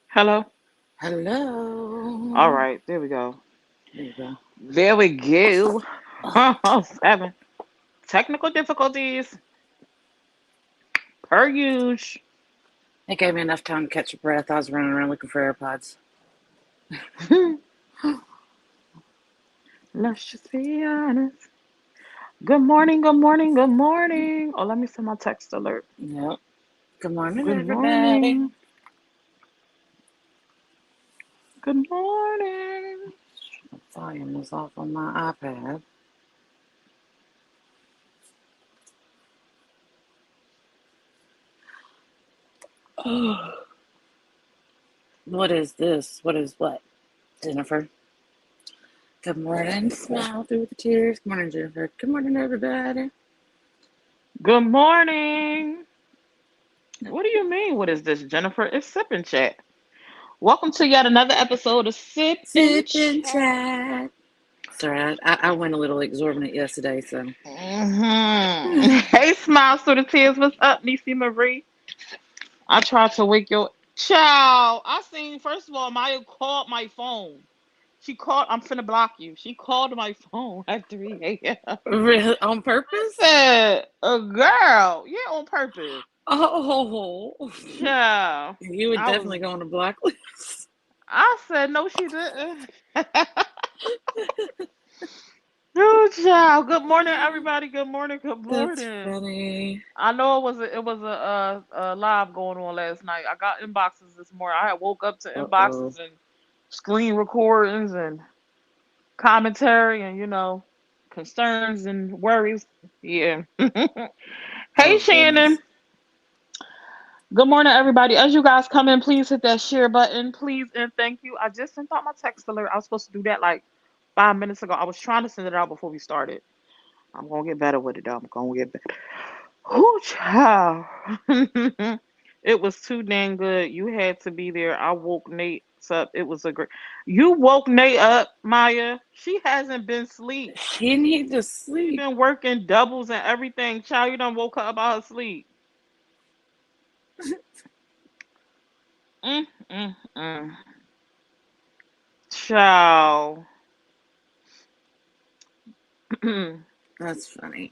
Hello? All Hello. right, there we go. There you go. There we go. Oh, Seven. Technical difficulties, per usual. it gave me enough time to catch a breath. I was running around looking for AirPods. Let's just be honest. Good morning, good morning, good morning. Oh, let me send my text alert. Yep. Good morning, Good everybody. morning. Good morning. The volume is off on my iPad. Oh, what is this? What is what? Jennifer. Good morning. Smile through the tears. Good morning, Jennifer. Good morning, everybody. Good morning. What do you mean? What is this, Jennifer? It's Sip and Chat. Welcome to yet another episode of Sip and Sip and Chat. chat. Sorry, I went a little exorbitant yesterday, so. Hey, Smiles through the tears. What's up, Niecy Marie? I tried to wake your child. I seen first of all, Maya called my phone. She called. I'm finna block you. She called my phone at 3 a.m. Really? On I purpose? said, "A girl, yeah, on purpose." Oh, Child, you would I was. definitely go on the blacklist. I said, "No, she didn't." Oh, child. Good morning, everybody. Good morning. Good That's morning. funny. I know it was a live going on last night. I got inboxes this morning. I had woke up to Uh-oh. inboxes and screen recordings and commentary and concerns and worries. Yeah. Hey Oh, Shannon. goodness. Good morning everybody. As you guys come in, please hit that share button, please and thank you. I just sent out my text alert. I was supposed to do that like 5 minutes ago. I was trying to send it out before we started. I'm gonna get better with it though. I'm gonna get better. Whoo, child. It was too dang good. You had to be there. I woke Nate up. It was a great. You woke Nate up, Maya. She hasn't been asleep. She needs to She sleep. been working doubles and everything. Child, you done woke her up out of sleep. Mm, mm, mm. Child. That's funny.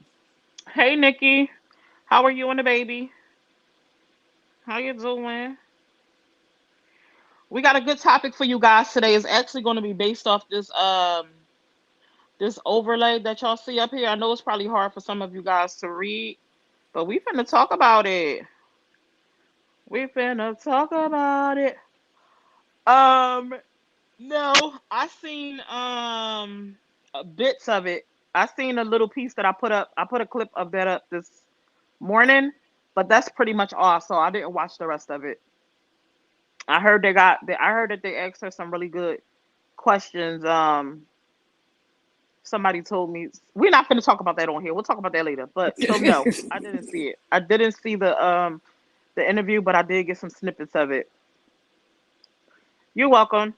Hey, Nikki. How are you and the baby? How you doing? We got a good topic for you guys today. It's actually going to be based off this overlay that y'all see up here. I know it's probably hard for some of you guys to read, but we finna talk about it. We finna talk about it. Um, no, I seen bits of it. I seen a little piece that I put up. I put a clip of that up this morning, but that's pretty much all. So I didn't watch the rest of it. I heard that they asked her some really good questions. Somebody told me we're not going to talk about that on here. We'll talk about that later. But so no, I didn't see it. I didn't see the interview, but I did get some snippets of it. You're welcome.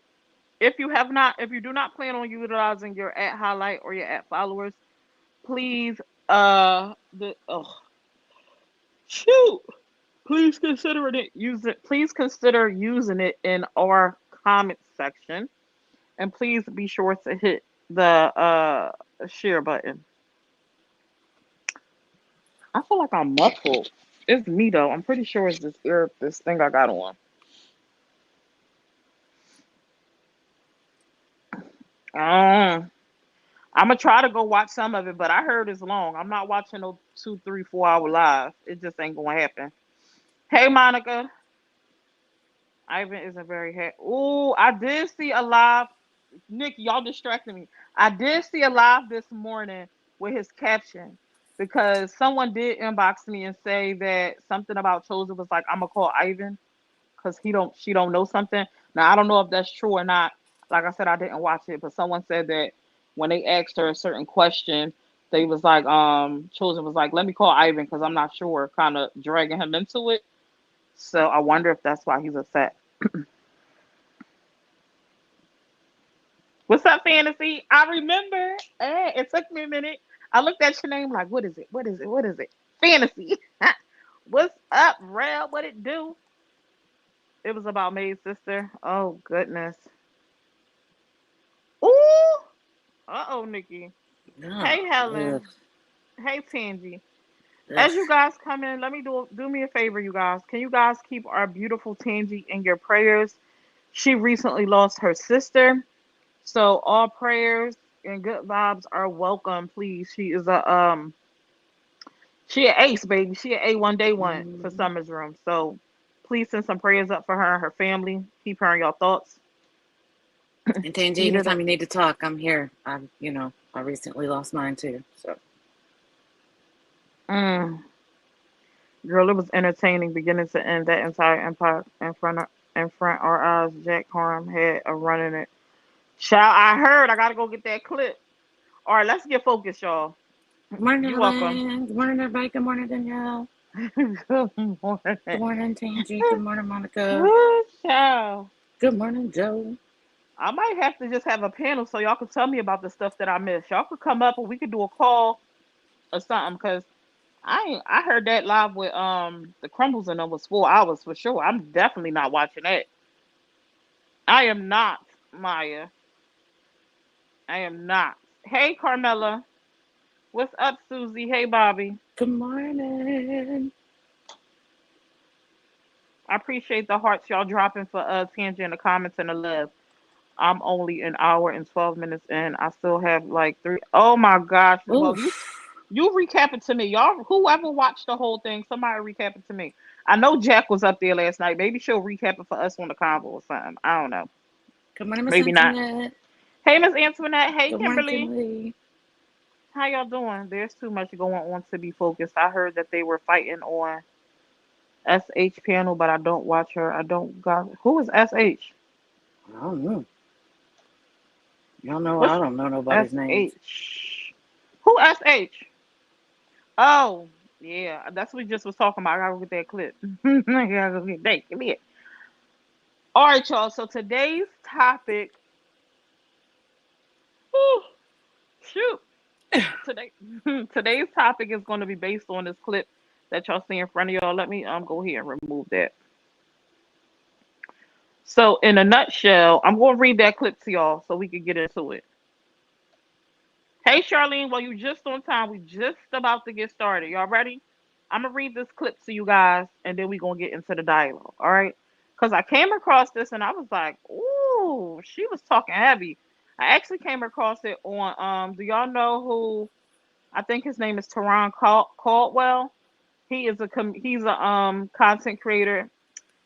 If you do not plan on utilizing your at highlight or your at followers, please the oh shoot, please consider it use it. Please consider using it in our comment section, and please be sure to hit the share button. I feel like I'm muffled. It's me though. I'm pretty sure it's this thing I got on. Uh, I'm gonna try to go watch some of it, but I heard it's long. I'm not watching no 2, 3, 4 hour live. It just ain't gonna happen. Hey Monica, Ivan isn't very happy. Ooh, I did see a live. Nick, y'all distracted me. I did see a live this morning with his caption because someone did inbox me and say that something about Chosen was like, I'm gonna call Ivan because she don't know something. Now I don't know if that's true or not. Like I said, I didn't watch it, but someone said that when they asked her a certain question, they was like, Chosen was like, let me call Ivan because I'm not sure, kind of dragging him into it. So I wonder if that's why he's upset. What's up, Fantasy? I remember. It took me a minute. I looked at your name like, what is it? What is it? What is it? Fantasy. What's up, Rel? What it do? It was about May's sister. Oh goodness. Ooh. Uh-oh, Nikki. Oh, Hey, ugh, Helen. Hey, Tangy. ugh. As you guys come in, let me do me a favor, you guys. Can you guys keep our beautiful Tangy in your prayers? She recently lost her sister, so all prayers and good vibes are welcome. Please, she a ace baby. She a A1 day one for Mm. Summer's Room. So please send some prayers up for her and her family. Keep her in your thoughts. And Tangy, Speed it anytime up. you need to talk, I'm here. I recently lost mine too. So Mm. Girl, it was entertaining beginning to end. That entire empire in front our eyes. Jack Harm had a run in it. Child, I heard. I gotta go get that clip. All right, let's get focused, y'all. good morning, You're welcome. Ellen. Good morning, everybody. Good morning, Danielle. Good Good morning. morning, Tangy. Good morning, Monica. Woo, child. Good morning, Joe. I might have to just have a panel so y'all can tell me about the stuff that I missed. Y'all could come up and we could do a call or something. Cause I heard that live with the Crumbles and it was 4 hours for sure. I'm definitely not watching that. I am not, Maya. I am not. Hey, Carmela. What's up, Susie? Hey, Bobby. Good morning. I appreciate the hearts y'all dropping for Tangy in the comments and the love. I'm only an hour and 12 minutes in. I still have like three. Oh my gosh. Well, Oof. you recap it to me. Y'all, whoever watched the whole thing, somebody recap it to me. I know Jack was up there last night. Maybe she'll recap it for us on the convo or something. I don't know. Good morning, Miss Maybe not. Antoinette. Hey, Miss Antoinette. Hey, Good morning, Kimberly. Kimberly. How y'all doing? There's too much going on to be focused. I heard that they were fighting on SH panel, but I don't watch her. I don't got who is SH? I don't know. Y'all know I What's don't know nobody's names. SH? Who SH? Oh, yeah, that's what we just was talking about. I gotta go get that clip. I gotta go get that clip. All right, y'all. So today's topic, whew, shoot, today today's topic is going to be based on this clip that y'all see in front of y'all. Let me go here and remove that. So in a nutshell, I'm going to read that clip to y'all so we can get into it. Hey, Charlene. Well, you just on time. We just about to get started. Y'all ready? I'm gonna read this clip to you guys, and then we gonna get into the dialogue. All right? Because I came across this, and I was like, "Ooh, she was talking heavy." I actually came across it on. Do y'all know who? I think his name is Teron Caldwell. He's a content creator.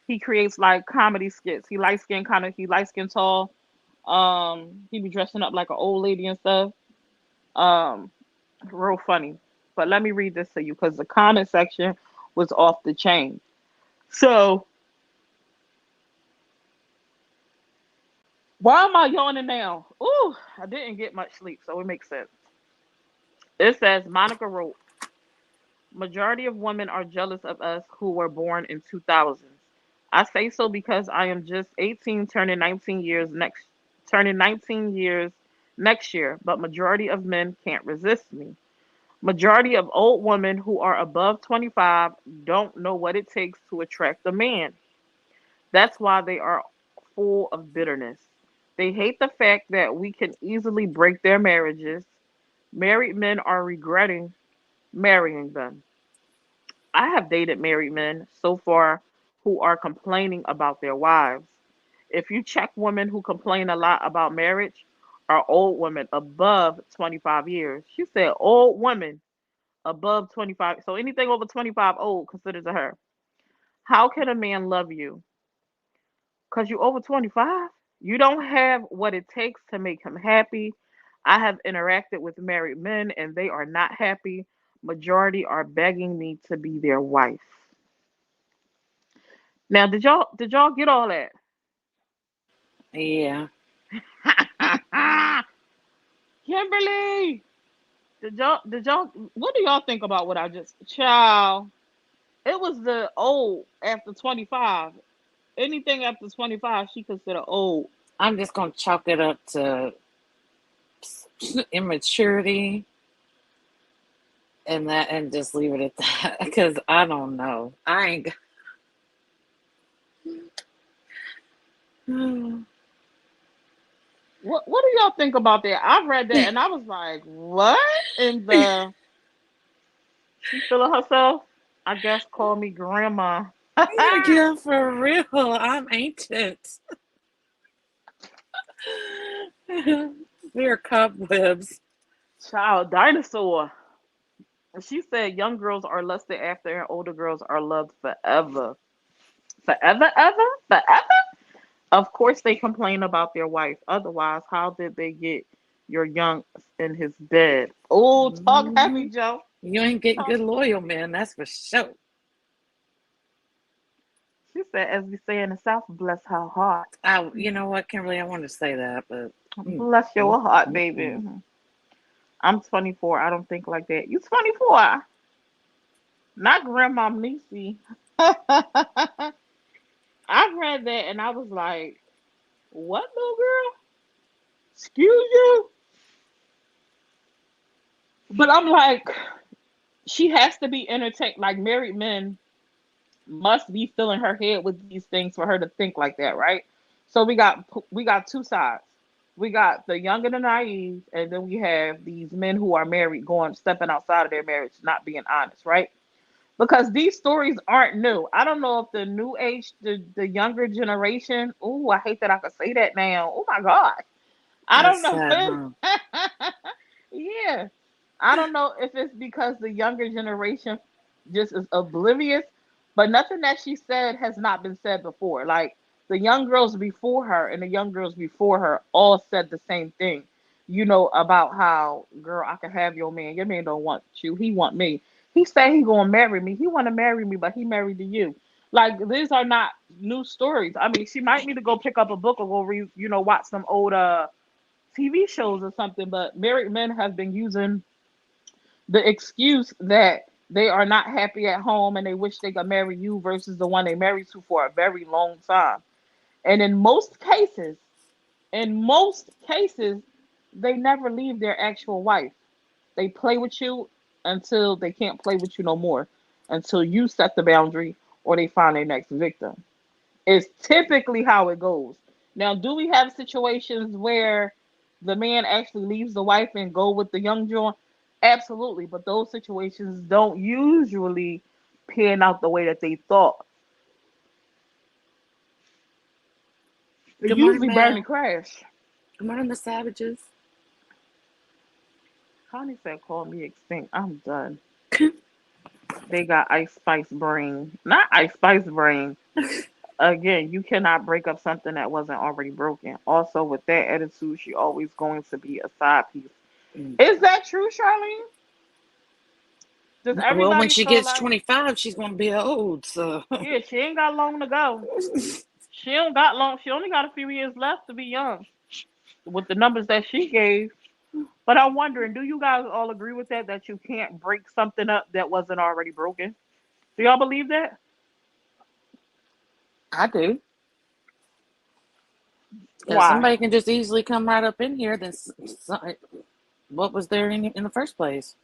He creates like comedy skits. He light skin tall. He be dressing up like an old lady and stuff. Um, real funny. But let me read this to you because the comment section was off the chain. So why am I yawning now? Ooh, I didn't get much sleep, so it makes sense. It says Monica wrote, majority of women are jealous of us who were born in 2000s. I say so because I am just 18 turning 19 years next year, but majority of men can't resist me. Majority of old women who are above 25 don't know what it takes to attract a man. That's why they are full of bitterness. They hate the fact that we can easily break their marriages. Married men are regretting marrying them. I have dated married men so far who are complaining about their wives. If you check women who complain a lot about marriage, are old women above 25 years. She said old women above 25. So anything over 25 old considered to her. How can a man love you? Because you over 25? You don't have what it takes to make him happy. I have interacted with married men and they are not happy. Majority are begging me to be their wife. Now, did y'all get all that? Yeah. Kimberly, did y'all what do y'all think about what I just child? It was the old after 25. Anything after 25 she consider old. I'm just gonna chalk it up to immaturity and just leave it at that because I don't know. I ain't. What do y'all think about that? I've read that and I was like, what in the she feeling herself? I guess call me grandma. Yeah, for real. I'm ancient. We're cobwebs. Child dinosaur. She said young girls are lusted after and older girls are loved forever. Forever, ever, forever. Of course they complain about their wife. Otherwise, how did they get your young in his bed? Oh, talk Hmm. heavy, Joe. You ain't getting Talk. good loyal men, that's for sure. She said, as we say in the South, bless her heart. You know what, Kimberly? I wanted to say that, but Bless mm, your heart, mm, baby. mm. I'm 24. I don't think like that. You 24. Not Grandma Niecy. I read that and I was like, what, little girl? Excuse you? But I'm like, she has to be entertained. Like, married men must be filling her head with these things for her to think like that, right? So we got two sides. We got the young and the naive, and then we have these men who are married going stepping outside of their marriage, not being honest, right? Because these stories aren't new. I don't know if the new age, the younger generation. Oh, I hate that I could say that now. Oh my god, I That's don't know. sad, huh? Yeah, I don't know if it's because the younger generation just is oblivious, but nothing that she said has not been said before. Like the young girls before her and the young girls before her all said the same thing. About how, girl, I can have your man. Your man don't want you. He want me. He said he gonna marry me. He want to marry me, but he married to you. Like these are not new stories. I mean, she might need to go pick up a book or go read, watch some old TV shows or something. But married men have been using the excuse that they are not happy at home and they wish they could marry you versus the one they married to for a very long time. And in most cases, they never leave their actual wife. They play with you until they can't play with you no more, until you set the boundary or they find their next victim. It's typically how it goes. Now, do we have situations where the man actually leaves the wife and go with the young John? Absolutely, but those situations don't usually pan out the way that they thought. They Good morning, usually burn and ma'am. crash. Good morning, the savages. Connie said, "Call me extinct. I'm done." They got Ice Spice brain, not Ice Spice brain. Again, you cannot break up something that wasn't already broken. Also, with that attitude, she always going to be a side piece. Mm. Is that true, Charlene? Does Well, when everybody she feel gets like, 25, she's going to be old, so. yeah, she ain't got long to go. She don't got long. She only got a few years left to be young with the numbers that she gave. But I'm wondering, do you guys all agree with that? That you can't break something up that wasn't already broken? Do y'all believe that? I do. Because Why? somebody can just easily come right up in here. Then what was there in the first place?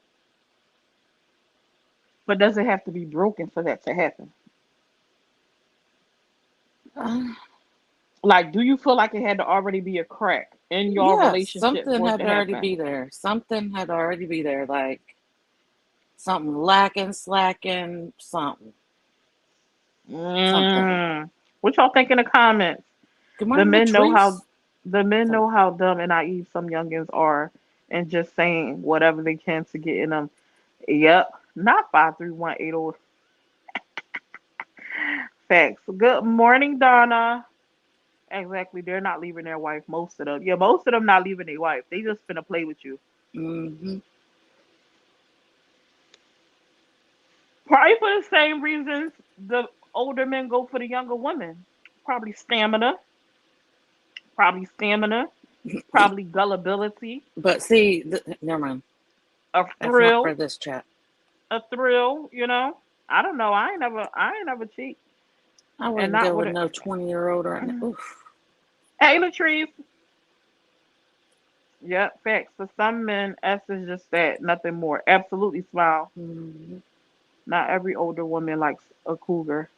But does it have to be broken for that to happen? Uh, Like, do you feel like it had to already be a crack in your yeah, relationship something for it had to to already happen? be there. Something had to already be there. Like something lacking, slacking, something. Something. Mm. What y'all think in the comments? Good The morning, men know how Latrice. the men So, know how dumb and naive some youngins are, and just saying whatever they can to get in them. Yep, not 53180. Facts. Good morning, Donna. Exactly, they're not leaving their wife. Most of them, yeah, most of them not leaving their wife. They just finna play with you. mm-hmm. Probably for the same reasons the older men go for the younger women. Probably stamina, probably stamina, probably gullibility, But see, never mind. a That's not for thrill, this chat. a thrill. I don't know. I ain't never cheat, I and wouldn't not go with with it. no 20-year-old right now. Oof. Hey, Latrice. Yep, facts. For some men, S is just that, nothing more. Absolutely, smile. Mm-hmm. Not every older woman likes a cougar.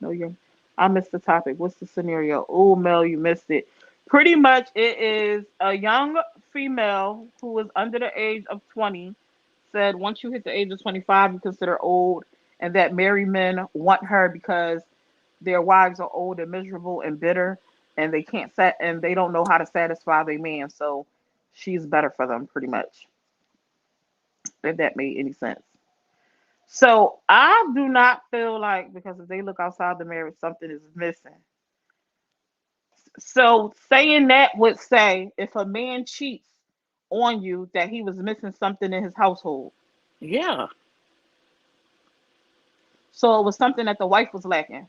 No, young. I missed the topic. What's the scenario? Oh, Mel, you missed it. Pretty much, it is a young female who was under the age of 20 said once you hit the age of 25, you consider old, and that married men want her because their wives are old and miserable and bitter, and they can't set and they don't know how to satisfy their man. So she's better for them, pretty much. If that made any sense. So I do not feel like because if they look outside the marriage, something is missing. So saying that would say if a man cheats on you that he was missing something in his household. Yeah. So it was something that the wife was lacking.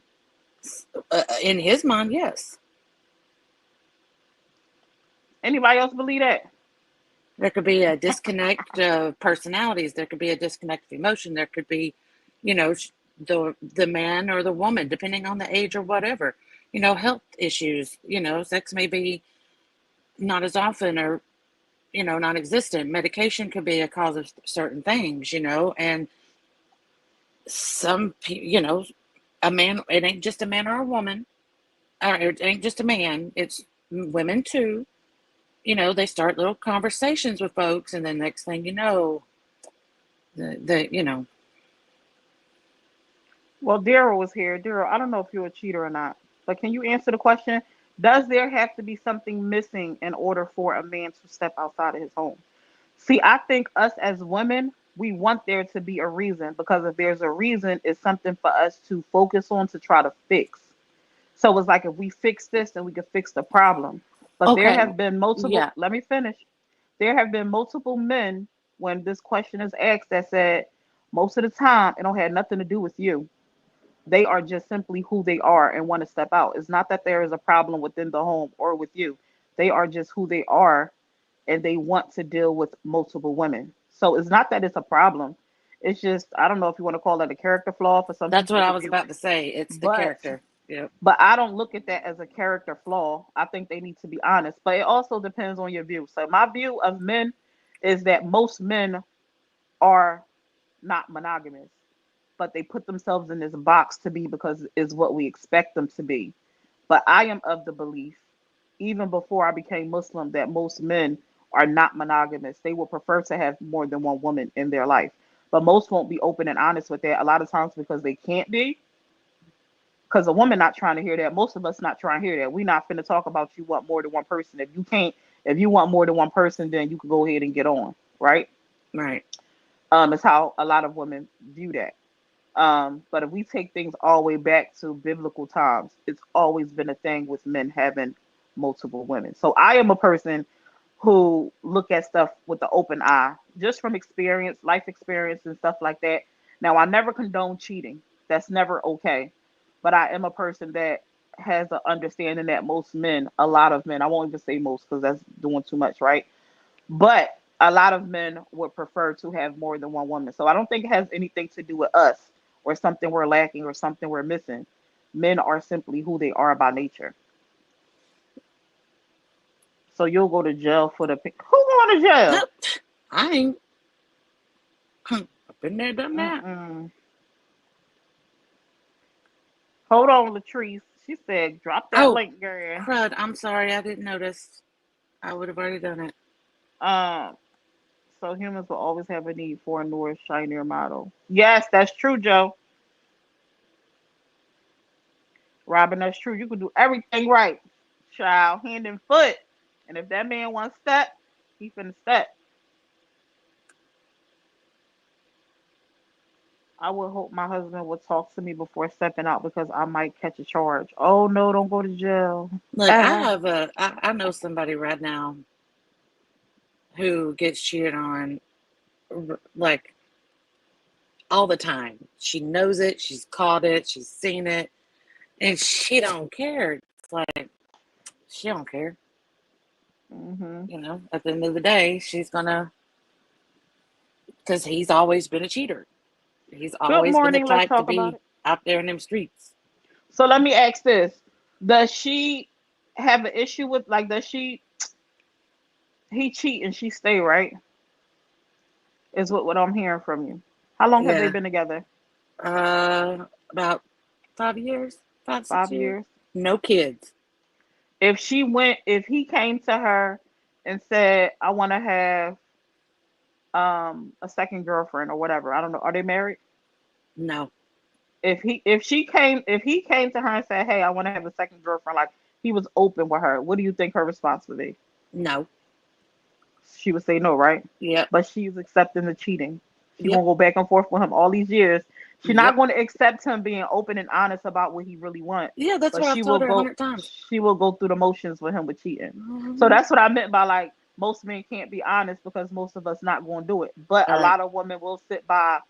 In his mind, yes. Anybody else believe that? There could be a disconnect of personalities. There could be a disconnect of emotion. There could be, you know, the man or the woman, depending on the age or whatever. Health issues. Sex may be not as often or non-existent. Medication could be a cause of certain things. And some, a man. It ain't just a man or a woman. Or it ain't just a man. It's women too. They start little conversations with folks, and then next thing you know, the. Well, Daryl was here. Daryl, I don't know if you're a cheater or not, but can you answer the question? Does there have to be something missing in order for a man to step outside of his home? See, I think us as women, we want there to be a reason because if there's a reason, it's something for us to focus on to try to fix. So it's like if we fix this, then we can fix the problem. But there Okay, have been multiple, yeah, let me finish. There have been multiple men when this question is asked that said, most of the time, it don't have nothing to do with you. They are just simply who they are and want to step out. It's not that there is a problem within the home or with you. They are just who they are and they want to deal with multiple women. So it's not that it's a problem. It's just I don't know if you want to call it a character flaw. For some that's people what it I could was be, about to say. It's the but character. Yep. I don't look at that as a character flaw. I think they need to be honest. But it also depends on your view. So my view of men is that most men are not monogamous, but they put themselves in this box to be because is what we expect them to be. But I am of the belief, even before I became Muslim, that most men are not monogamous. They will prefer to have more than one woman in their life. But most won't be open and honest with that a lot of times because they can't be. Because a woman not trying to hear that. Most of us not trying to hear that. We not finna talk about you want more than one person. If you can't, if you want more than one person, then you can go ahead and get on, right? Right. It's how a lot of women view that. But if we take things all the way back to biblical times, it's always been a thing with men having multiple women. So I am a person who look at stuff with the open eye, just from experience, life experience, and stuff like that. Now, I never condone cheating. That's never okay. But I am a person that has an understanding that most men, a lot of men, I won't even say most because that's doing too much, right? But a lot of men would prefer to have more than one woman. So I don't think it has anything to do with us or something we're lacking or something we're missing. Men are simply who they are by nature. So you'll go to jail for the who going to jail? Nope. I ain't. I've been there, done that. Mm-mm. Hold on, Latrice. She said, "Drop that Oh, link, girl." crud. I'm sorry. I didn't notice. I would have already done it. Um. So humans will always have a need for a newer, shinier model. Yes, that's true, Joe. Robin, that's true. You can do everything right, child, hand and foot. And if that man wants step, he finna step. I would hope my husband would talk to me before stepping out because I might catch a charge. Oh no, don't go to jail. Look, Ah, I know somebody right now who gets cheated on like all the time. She knows it. She's caught it. She's seen it, and she don't care. It's like she don't care. hmm At the end of the day, she's gonna because he's always been a cheater. He's Good always been the morning. Let's type to talk about be it. out there in them streets. So let me ask this: does she have an issue with like? Does she he cheat and she stay right? Is what I'm hearing from you. How long have they Yeah. been together? About 5 years. 5, 6 5 years. years. No kids. If he came to her and said, "I want to have a second girlfriend or whatever," I don't know. Are they married? No, If he came to her and said, "Hey, I want to have a second girlfriend," like he was open with her, what do you think her response would be? no. She would say no, right? Yep, But she's accepting the cheating. She yep, gonna go back and forth with him all these years. She's not yep. going to accept him being open and honest about what he really wants. Yeah, that's But what I've told her 100 times. she will go through the motions with him with cheating. So Hmm. that's what I meant by like most men can't be honest because most of us not going to do it. But All a right. lot of women will sit by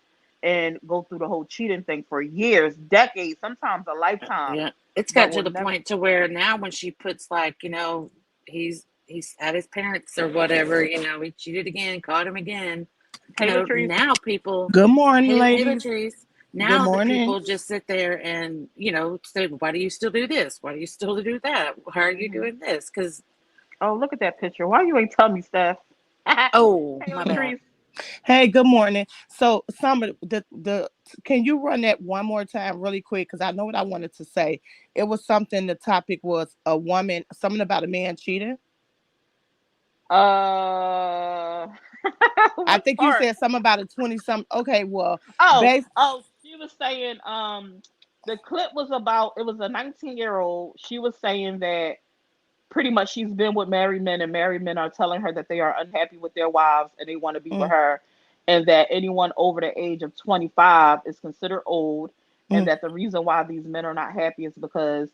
and go through the whole cheating thing for years, decades, sometimes a lifetime, Yeah, it's but got will to the never. point to where now when she puts like, he's at his parents or whatever, he cheated again, caught him again. Hey, Latrice. Now people, Good morning, hey ladies. Latrice, Good now that morning. people just sit there and say, why do you still do this? Why do you still do that? How are you Hmm. doing this? Because Oh, look at that picture. Why you ain't tell me, Steph? Hey, oh my bad. Latrice. Hey, good morning. So, some of the can you run that one more time really quick? Because I know what I wanted to say. It was something. The topic was a woman, something about a man cheating. Uh, I which think you part? said something about a 20 something. Okay, well, Oh, base. oh, she was saying the clip was about it was a 19-year-old. She was saying that pretty much she's been with married men and married men are telling her that they are unhappy with their wives and they want to be with Mm, her and that anyone over the age of 25 is considered old and mm. that the reason why these men are not happy is because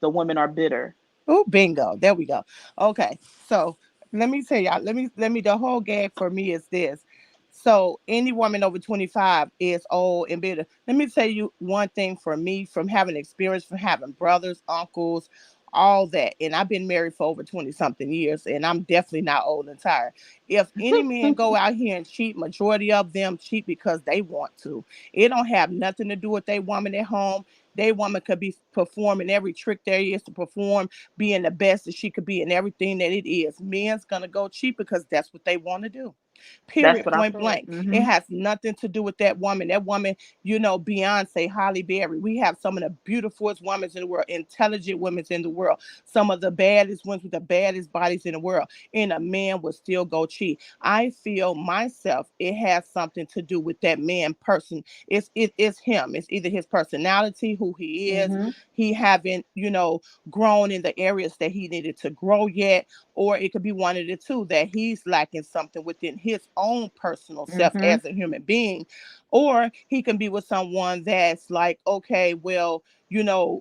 the women are bitter. Oh, bingo. There we go. Okay. So let me tell y'all, let me the whole gag for me is this. So any woman over 25 is old and bitter. Let me tell you one thing for me, from having experience, from having brothers, uncles, all that. And I've been married for over 20 something years, and I'm definitely not old and tired. If any man go out here and cheat, majority of them cheat because they want to. It don't have nothing to do with their woman at home. They woman could be performing every trick there is to perform, being the best that she could be in everything that it is. Men's gonna go cheap because that's what they want to do. That's Period. what I Point said. blank. It has nothing to do with that woman. That woman, Beyonce, Holly Berry. We have some of the beautifulest women in the world, intelligent women in the world, some of the baddest ones with the baddest bodies in the world. And a man would still go cheat. I feel myself, it has something to do with that man person. It's him. It's either his personality, who he is, Mm-hmm. he haven't, grown in the areas that he needed to grow yet, or it could be one of the two, that he's lacking something within his own personal self Mm-hmm. as a human being. Or he can be with someone that's like, okay, well,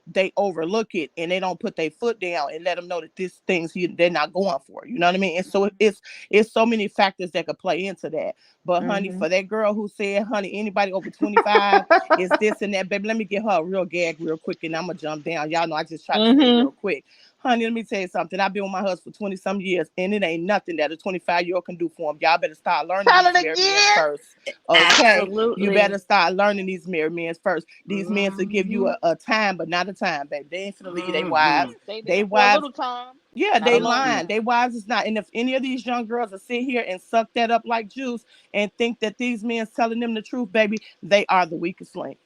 they overlook it and they don't put their foot down and let them know that this things they're not going for. You know what I mean? And so it's so many factors that could play into that. But honey, Mm-hmm. for that girl who said, honey, anybody over 25 is this and that, baby, let me get her a real gag real quick and I'm gonna jump down. Y'all know I just try to stay Mm-hmm. real quick. Honey, let me tell you something. I've been with my husband for 20 some years, and it ain't nothing that a 25-year-old can do for him. Y'all better start learning Tell these it married men again. first. Okay? You Absolutely. better start learning these married men first. These men to give you Hmm. a time, but not a time, baby. They ain't finna leave their Hmm. wives. Stay They there for a wives, little time, yeah, not a they long Hmm. lying. They time. wives is not. And if any of these young girls will sit here and suck that up like juice and think that these men's telling them the truth, baby, they are the weakest link.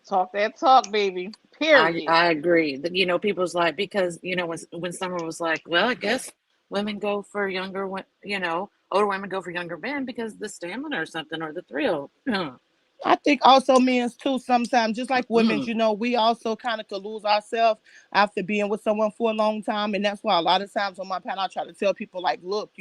Talk that talk, baby. I Period. I agree. People's like, because when someone was like, well, I guess women go for older women go for younger men because the stamina or something or the thrill. I think also men's too sometimes, just like women's, Mm-mm. we also kind of could lose ourselves after being with someone for a long time. And that's why a lot of times on my panel, I try to tell people like, look,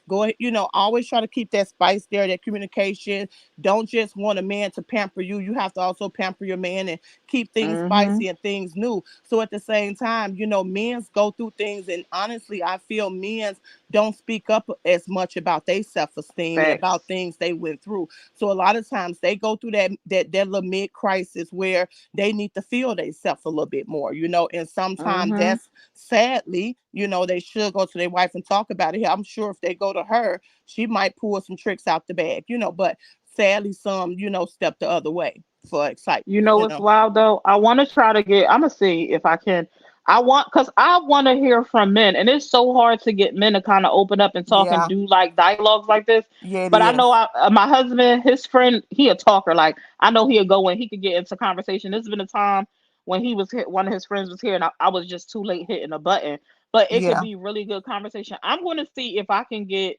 go ahead, always try to keep that spice there, that communication. Don't just want a man to pamper you. You have to also pamper your man and keep things Mm-hmm. spicy and things new. So at the same time, men's go through things. And honestly, I feel men's don't speak up as much about their self-esteem and about Facts. things they went through. So a lot of times they go through that little mid crisis where they need to feel themselves a little bit more, and sometimes Mm-hmm. that's sadly, they should go to their wife and talk about it. I'm sure if they go to her, she might pull some tricks out the bag, but sadly some, step the other way for You excitement, know what's wild though? I want to try to get. I'm gonna see if I can. Cause I want to hear from men, and it's so hard to get men to kind of open up and talk and Yeah, do like dialogues like this. yeah, it But I know is. my husband, his friend, he a talker. Like I know he'll go and he could get into conversation. There's been a time when he was hit, one of his friends was here, and I was just too late hitting a button. But it could Yeah. be really good conversation. I'm going to see if I can get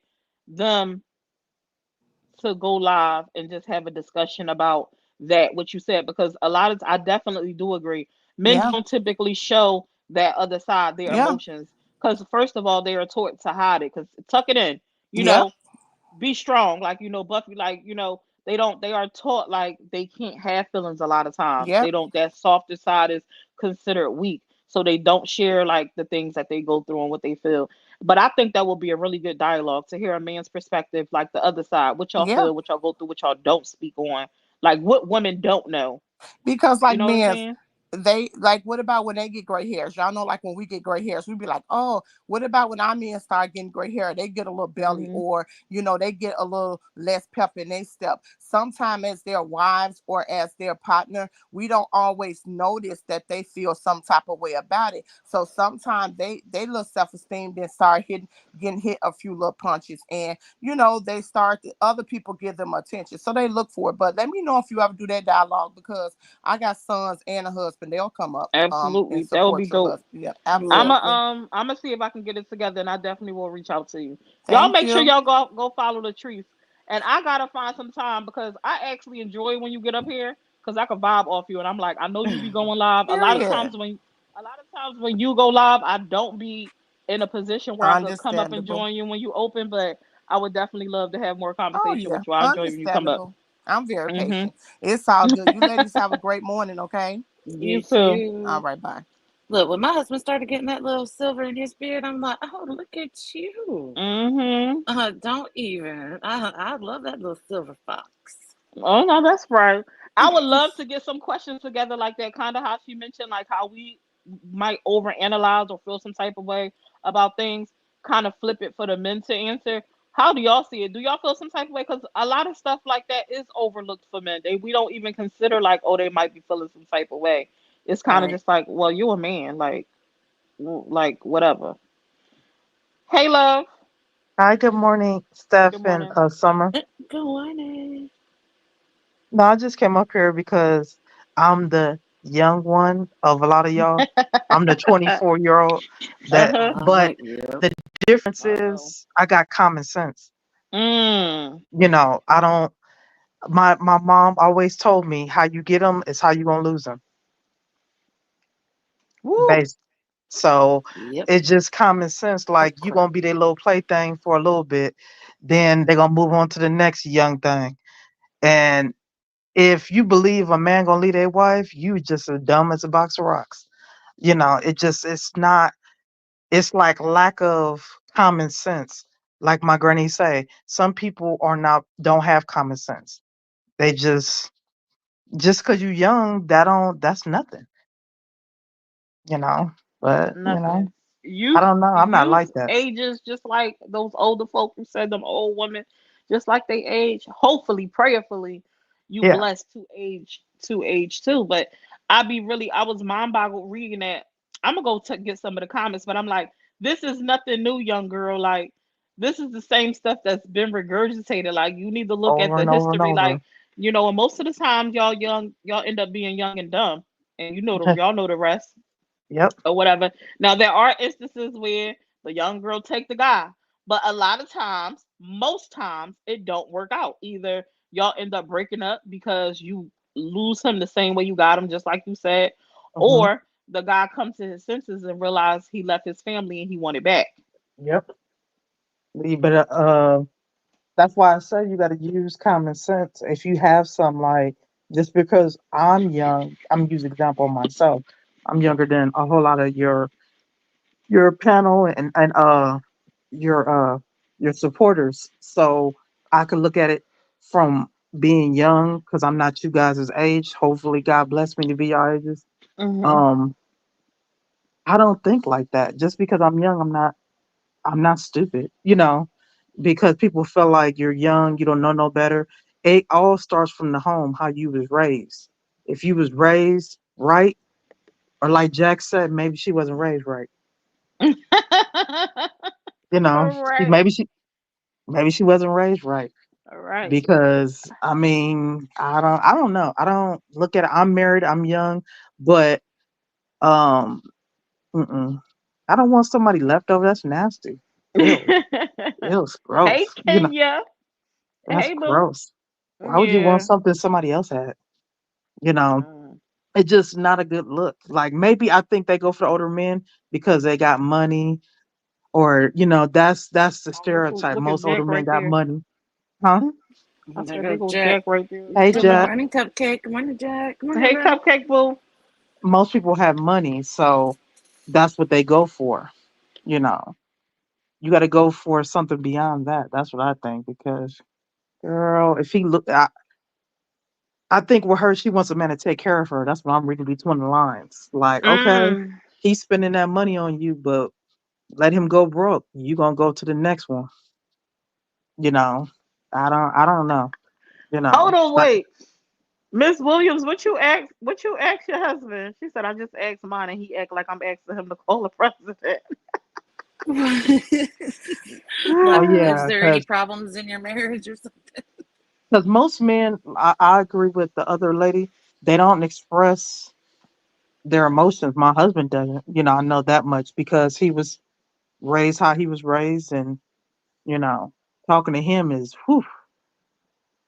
them to go live and just have a discussion about that what you said, because a lot of I definitely do agree. Men Yeah. don't typically show that other side, their Yeah. emotions, because first of all they are taught to hide it. Because tuck it in, you Yeah. know, be strong, like Buffy, like they don't, they are taught like they can't have feelings a lot of times. Yeah. They don't, that softer side is considered weak, so they don't share like the things that they go through and what they feel. But I think that would be a really good dialogue to hear a man's perspective, like the other side, what y'all Yeah. feel, what y'all go through, what y'all don't speak on, like what women don't know. Because You like know what I'm men, saying? they like, what about when they get gray hairs? Y'all know, like when we get gray hairs, we be like, oh, what about when our men start getting gray hair? They get a little belly, Hmm. or they get a little less pep in their step. Sometimes as their wives or as their partner, we don't always notice that they feel some type of way about it. So sometimes they little self-esteem then start getting hit a few little punches, and they start other people give them attention, so they look for it. But let me know if you ever do that dialogue, because I got sons and a husband. They'll come up and Absolutely, that would be support your dope. husband. Yeah, Look, absolutely. I'm gonna see if I can get it together, and I definitely will reach out to you. Y'all Thank make sure you. y'all go follow the trees, and I gotta find some time because I actually enjoy when you get up here because I can vibe off you, and I'm like, I know you be going live. Period. A lot of times when you go live, I don't be in a position where I could come up and Understandable. join you when you open, but I would definitely love to have more Oh conversation yeah, with you. I enjoy when you come up. understandable. I'm very Mhm. patient. It's all good. You ladies have a great morning, okay? You you too. All too. right, bye. Look, when my husband started getting that little silver in his beard, I'm like, oh, look at you. Mhm. Don't even. I love that little silver fox. Oh no, that's right. I would love to get some questions together like that, kind of how she mentioned, like how we might overanalyze or feel some type of way about things. Kind of flip it for the men to answer. How do y'all see it? Do y'all feel some type of way? Because a lot of stuff like that is overlooked for men. We don't even consider like, oh, they might be feeling some type of way. It's kind of Right. just like, well, you a man, like whatever. Hey, love. Hi, good morning, Steph Good and morning. Summer. Good morning. No, I just came up here because I'm the young one of a lot of y'all. I'm the 24-year-old that, Uh-huh. but Yep. the difference Uh oh. is I got common sense. Mm. I don't, my mom always told me how you get them is how you going to lose them. Woo. So Yep. it's just common sense. Oh Like you crap. gonna be their little plaything for a little bit, then they're gonna move on to the next young thing. And if you believe a man gonna leave their wife, you just as dumb as a box of rocks. It's not. It's like lack of common sense. Like my granny say, some people are not don't have common sense. They just because you're young, that's nothing. You know. But Nothing. I Youth don't know. I'm not youth like that. ages just like those older folk who said them old women, just like they age. Hopefully, prayerfully, you Yeah. blessed to age too. But I was mind boggled reading that. I'm gonna go get some of the comments, but I'm like, this is nothing new, young girl. Like this is the same stuff that's been regurgitated. Like you need to look at Over the and over and history. over. And most of the times y'all end up being young and dumb, and y'all know the rest Yep. or whatever. Now there are instances where the young girl take the guy, but a lot of times, most times, it don't work out. Either y'all end up breaking up because you lose him the same way you got him, just like you said, Hmm. or the guy comes to his senses and realize he left his family and he wanted back. Yep. But that's why I say you got to use common sense. If you have some like, just because I'm young, I'm use example of myself. I'm younger than a whole lot of your panel and your uh your supporters. So I could look at it from being young because I'm not you guys' age. Hopefully, God bless me to be your ages. Hmm. Um, I don't think like that. Just because I'm young, I'm not stupid, because people feel like you're young, you don't know no better. It all starts from the home, how you was raised. If you was raised right, or like Jack said, maybe she wasn't raised right. You All know, she, right, maybe she wasn't raised right. all right. Because I mean, I don't know. I don't look at it. I'm married, I'm young, but Um, mm-mm. I don't want somebody left over. That's nasty. Ew. Ew, it's Hey gross. Kenya. That's Hey boo. gross. Why would you want Yeah. something somebody else had? You know, Mm. it's just not a good look. Like maybe I think they go for the older men because they got money, or that's the Oh, stereotype. look at Most older Jack men right got there. money, huh? I There said, they goes go Jack. Jack right there. Hey, Good Jack. morning, Cupcake. Good morning, Jack. Good morning, Hey, everybody. Cupcake Boo. Most people have money, so that's what they go for. You know, you got to go for something beyond that. That's what I think. Because, girl, if he look, I think with her, she wants a man to take care of her. That's what I'm reading between the lines. Like, okay, Mm. he's spending that money on you, but let him go broke. You gonna go to the next one. You know, I don't know. Hold on, Like, wait. Miss Williams, what you asked your husband? She said, I just asked mine and he act like I'm asking him to call the president. oh Like, is yeah, there any problems in your marriage or something? because most men, I agree with the other lady. They don't express their emotions. My husband doesn't. I know that much because he was raised how he was raised, and you know, talking to him is, whew,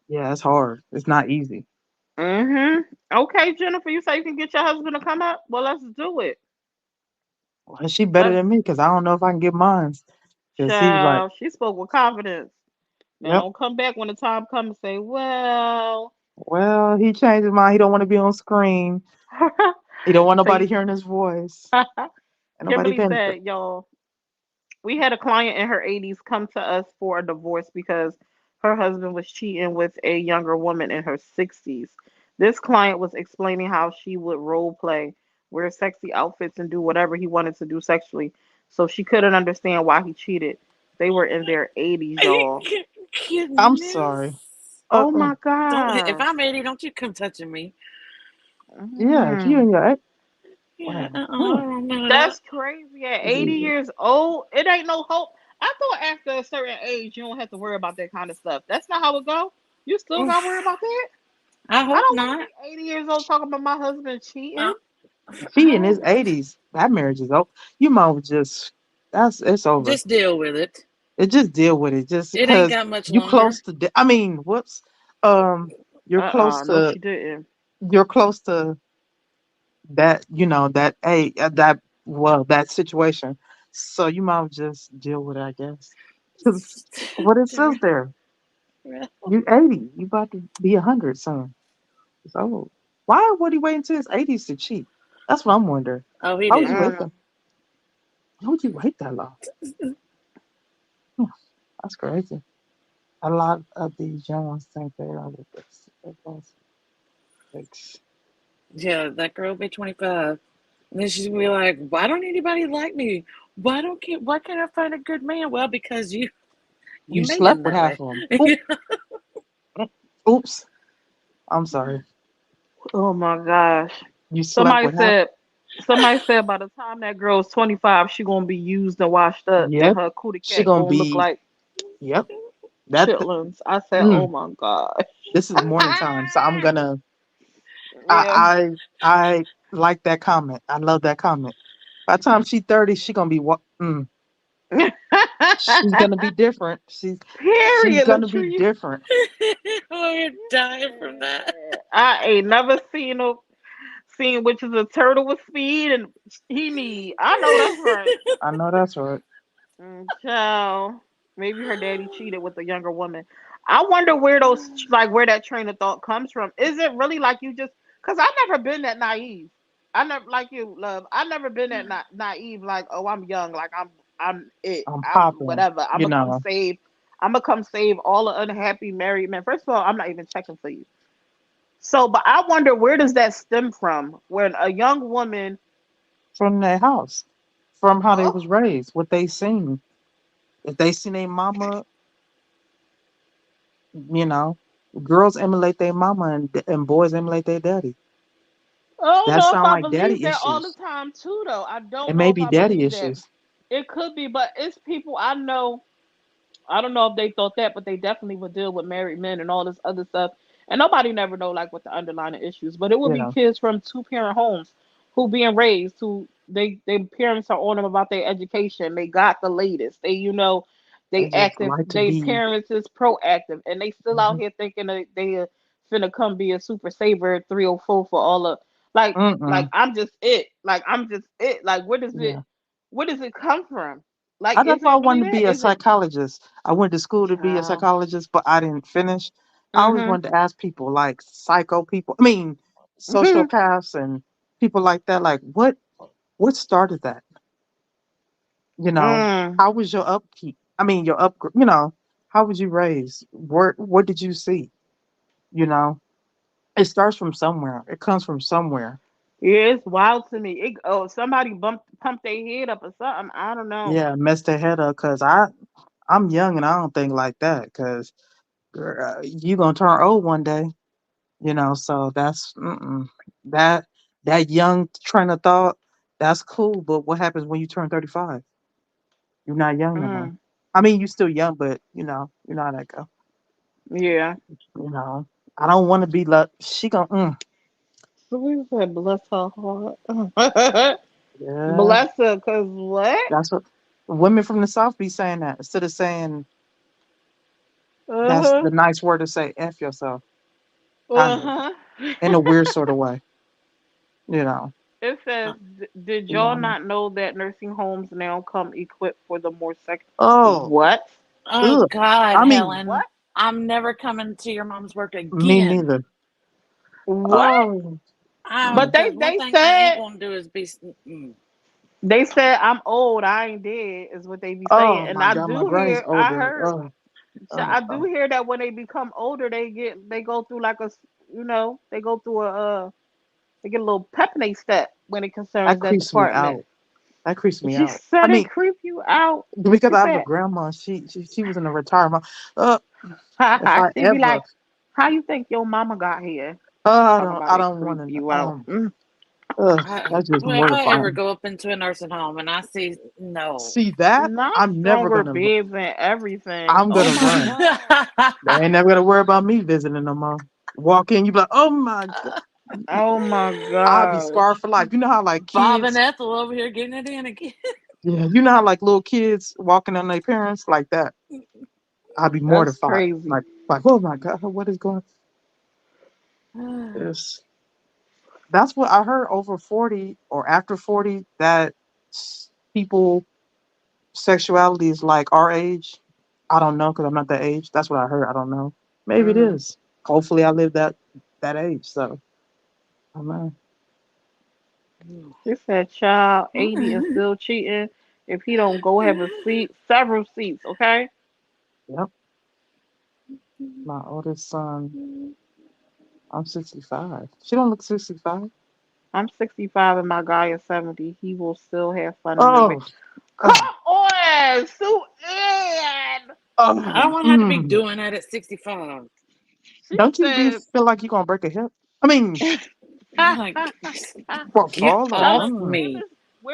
yeah, it's hard. It's not easy. Mm-hmm. Okay, Jennifer, you say you can get your husband to come up? Well, let's do it. And she better Let's than me because I don't know if I can get mine. Because he was like, child. She spoke with confidence. Now yep. don't come back when the time comes and say, well, Well, he changed his mind. He don't want to be on screen. He don't want so nobody you, hearing his voice. And nobody Kimberly paying. said, y'all, we had a client in her 80s come to us for a divorce because her husband was cheating with a younger woman in her 60s. This client was explaining how she would role play, wear sexy outfits, and do whatever he wanted to do sexually. So she couldn't understand why he cheated. They were in their 80s, y'all. I'm sorry. Goodness. Oh Uh-uh. my Don't, if gosh. I'm 80, don't you come touching me. Yeah, if you Mhm. and your ex, Yeah, wow. I don't know that. That's crazy. At It's 80 easy. years old, it ain't no hope. I thought after a certain age, you don't have to worry about that kind of stuff. That's not how it go. You still got to worry Oof. about that? I I hope don't want to not. be 80 years old talking about my husband cheating. Uh, If he in his I 80s, that marriage is over. You might well just, it's over. just deal with it. It just deal with it. Just It ain't because got much you longer. close to, I mean, whoops, you're close No, to, she didn't. you're close to that, that, hey, that, well, that situation. So you might just deal with it, I guess. Because what it says there, you 80, you about to be 100 soon. So why would he wait until his 80s to cheat? That's what I'm wondering. Oh, he Why would you didn't. wait Mm. that? Why would you wait that long? Hmm, that's crazy. A lot of these young ones think they are the best. Six. Yeah, that girl be 25. And then she's gonna be like, "Why don't anybody like me? Why can't I find a good man?" Well, because you You made him slept with that way. half of them. Oops. I'm sorry. Oh my gosh. You slept Somebody with half. said, somebody said by the time that girl's 25, she gonna be used and washed up, and Yep. her cootie She cat gonna gonna look be. like Yep. That. chitlins. I said, oh Mm, my god. this is morning time, so I'm gonna. Yeah. I like that comment. I love that comment. By the time she's 30, she gonna be what? She's gonna be different. She's Period, gonna be Latrice. different. We're dying from that. I ain't never seen no scene which is a turtle with speed and he need. I know that's right. I know that's right. Child. Maybe her daddy cheated with a younger woman. I wonder where those like where that train of thought comes from. Is it really like you just? Cause I never been that naive. I never like you, love. I never been that naive. Like, oh, I'm young. Like I'm it. I'm I'm popping. whatever. I'm You gonna come know, save. I'm gonna come save all the unhappy married men. First of all, I'm not even checking for you. So, but I wonder where does that stem from? When a young woman, from their house, from how they oh, was raised, what they seen. If they seen their mama, you know, girls emulate their mama and boys emulate their daddy. I don't That know if sound I like believe daddy that all the issues. time too, though. I It don't know may if be I daddy believe that. issues. It could be, but it's people I know. I don't know if they thought that, but they definitely would deal with married men and all this other stuff. And nobody never know like what the underlying issues. But it would You be know, kids from two parent homes who being raised, who their parents are on them about their education. They got the latest. They They just active. like to They be. parents is proactive, and they still out Mhm. here thinking that they are finna come be a super saver 304 for all of like Mm-mm. I'm just it. Like I'm just it. Like Yeah. where does it come from? Like That's is why I it really wanted to be that? a Is it psychologist. I went to school to be a child? psychologist, but I didn't finish. I always Mhm. wanted to ask people, like psycho people. I mean, Mhm. sociopaths and people like that. Like, what started that? You know, Mm. how was your upkeep? I mean, your up. How was you raised? What did you see? You know, it starts from somewhere. It comes from somewhere. Yeah, it's wild to me. Somebody pumped their head up or something. I don't know. Yeah, mess their head up. Cause I'm young and I don't think like that. Cause you gonna turn old one day. So that's that that young train of thought. That's cool. But what happens when you turn 35? You're not young no more. Mm. I mean, you're still young, but you know how that go. Yeah. You know, I don't want to be like she gonna. So we said bless her heart. Yeah, Bless her, cause what? that's what women from the South be saying that instead of saying Uh that's huh. the nice word to say f yourself, kind of Uh in a huh. weird sort of way. You know, It says, did you y'all know. not know that nursing homes now come equipped for the more sex? Oh, What? Oh ugh. God, I mean, Helen, What? I'm never coming to your mom's work me again. neither. What? Oh, But mm. Because one they thing I ain't said gonna do is be. I'm old, I ain't dead, is what they be saying. Oh And my God, my granny's I older. heard, I do Oh. hear that when they become older, they go through like they go through they get a little pep in their step when it That concerns that creeps me department. out. That creeps me She out. I said it mean, creep you out. because She I have a said, grandma. She was in a retirement. Uh, if I she be ever, like, how you think your mama got here? I Talking don't, about I it don't creep want to. you out. Mm. That's just Well, if I ever mortifying. go up into a nursing home and I see no, See that? Not I'm never stronger gonna. beds and everything. I'm Oh gonna my run. god. They ain't never gonna worry about me visiting no more. Walk in, you be like, oh my God. Oh my I'll be gosh. scarred for life. You know how like Bob and kids, Ethel over here getting it in again. yeah, you know how like little kids walking on their parents like that. I'd be That's mortified. crazy. Like, oh my God, what is going this? That's what I heard over 40 or after 40 that people sexuality is like our age. I don't know because I'm not that age. That's what I heard. I don't know. Maybe it Hmm. is. Hopefully I live that age. So I don't know. She said, child 80 and still cheating. If he don't go have a seat, several seats, okay? Yep. My oldest son, I'm 65. She don't look 65. I'm 65 and my guy is 70. He will still have fun in the ring. Oh, Come oh, on, Sue. I oh. don't want to have to be doing that at 65. She Don't you said, feel like you're gonna break a hip? I mean, Like, or get fall or tell her off where me.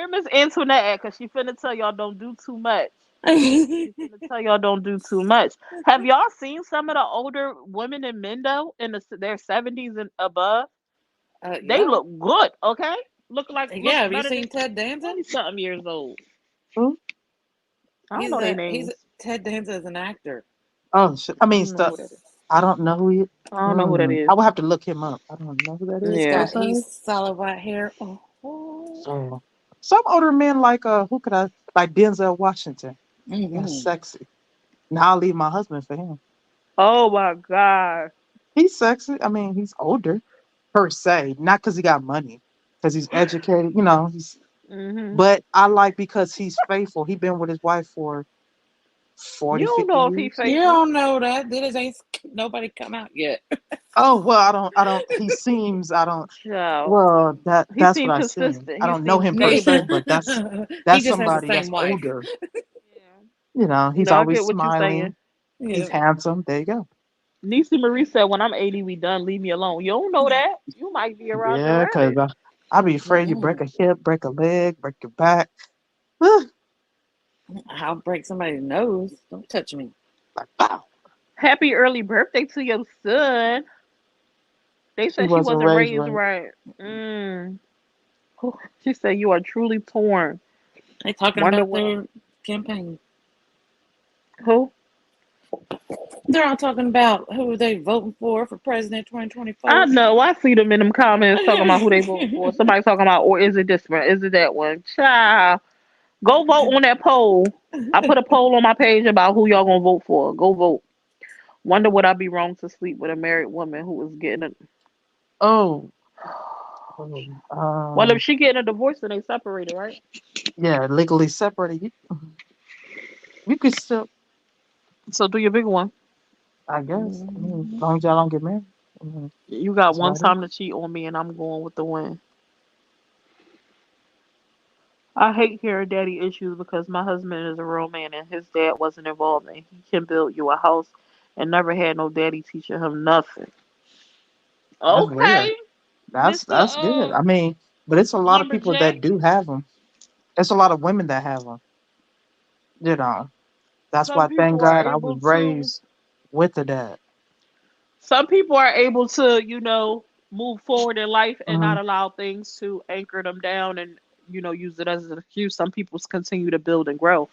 Miss Antoinette at, cause she finna tell y'all don't do too much. She finna tell y'all don't do too much. Have y'all seen some of the older women and men though in their 70s and above? They Yeah. look good, okay? Look Yeah, have you better than seen Ted Danson? 20 something years old. something? I don't know their He's names. Ted Danson is an actor. Oh shit. I I mean don't know stuff. who that is. I don't know who he. I don't know who that is. I will have to look him up. I don't know who that is per Yeah. He's se. solid white hair. Oh. So some older men like who could I like Denzel Washington. That's Mm-hmm. sexy. Now I'll leave my husband for him. Oh my god. He's sexy. I mean, he's older per se, not because he got money, because he's educated. He's. Mhm. But I like because he's faithful. He been with his wife for You 40, don't 50 know if he years. You faithful. don't know that. Did his ain't nobody come out yet? Oh well, I don't. He seems. I don't. Child. Well, He that's what seems I seen. consistent. I He don't know seems him per He, se, stable. but that's he that's just has the somebody same that's wife. older. Yeah. He's No, I always get what you're saying. smiling. He's Yeah. handsome. There you go. Niecy Marie said, "When I'm 80, we done. Leave me alone." You don't know that. You might be a Roger Yeah, cause Rabbit. I'd be afraid you break Mm-mm. a hip, break a leg, break your back. like I'll break somebody's nose. Don't touch me. wow. Happy early birthday to your son. They She said she wasn't wasn't raised raised right. right. Mm. She said you are truly torn. They talking Wonder about what their campaign. who? They're all talking about who they voting for president I 2024. know. I see them in them comments talking about who they vote for. Somebody talking about, or is it this one? Is it that one? Child, go vote on that poll. I put a poll on my page about who y'all gonna vote for. Go vote. Wonder would I be wrong to sleep with a married woman who was getting a Oh, oh, well, if she getting a divorce, then they separated, right? yeah, legally separated. You could still, So do your big one. I guess. I mean, as Mhm. long as y'all don't get married, I mean, You got that's one about it. time to cheat on me, and I'm going with the win. I hate hearing daddy issues because my husband is a real man and his dad wasn't involved, and he can build you a house and never had no daddy teaching him nothing. That's rare. Okay, Mister That's good. I mean, but it's a lot of people Lumberjack. that do have them. It's a lot of women that have them. You know, that's Some why thank people are God I was able to. raised with a dad. Some people are able to, move forward in life and Hmm. not allow things to anchor them down and use it as an excuse. Some people continue to build and grow,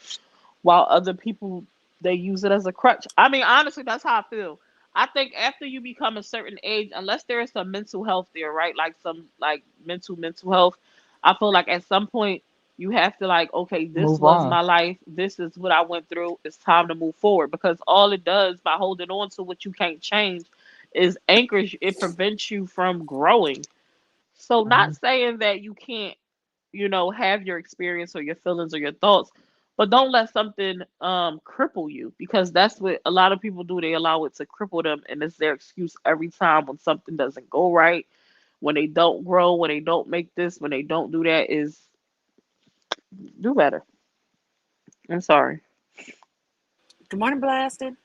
while other people they use it as a crutch. I mean, honestly, that's how I feel. I think after you become a certain age, unless there is some mental health there, right? Like some like mental health, I feel like at some point you have to like, okay, this Move was on. my life. This is what I went through. It's time to move forward because all it does by holding on to what you can't change is anchors. It prevents you from growing. So, not Mhm. saying that you can't have your experience or your feelings or your thoughts, but don't let something cripple you because that's what a lot of people do. They allow it to cripple them, and it's their excuse every time when something doesn't go right, when they don't grow, when they don't make this, when they don't do that. Is do better. I'm sorry. Good morning, Blasted.